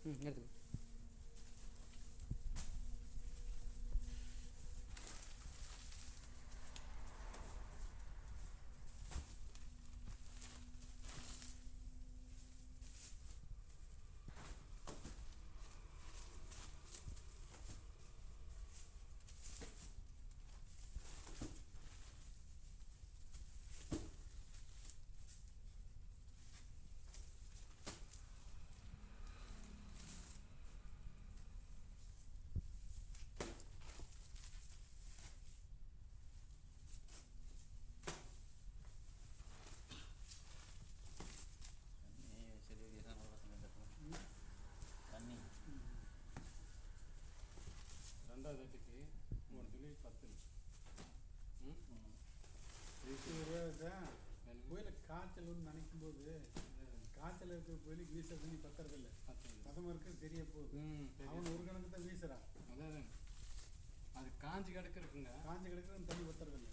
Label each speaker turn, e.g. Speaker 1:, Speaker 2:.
Speaker 1: எடுத்துக்கோ.
Speaker 2: தண்ணி
Speaker 3: 2வது வீட்டுக்கு ஒரு துளி 10 கோயிலில் காய்ச்சல் வந்து நினைக்கும் போது காய்ச்சல் இருக்கிற கோயிலுக்கு வீசுற தண்ணி பத்துறதில்லை. பதம் இருக்கிறது தெரிய போகுது. அவன் ஒரு கணக்கு தான் வீசுறான்.
Speaker 2: அதான் அது காஞ்சி கிடக்கு இருக்குங்க.
Speaker 3: காஞ்சி கிடக்குறது தண்ணி பத்துறதில்லை.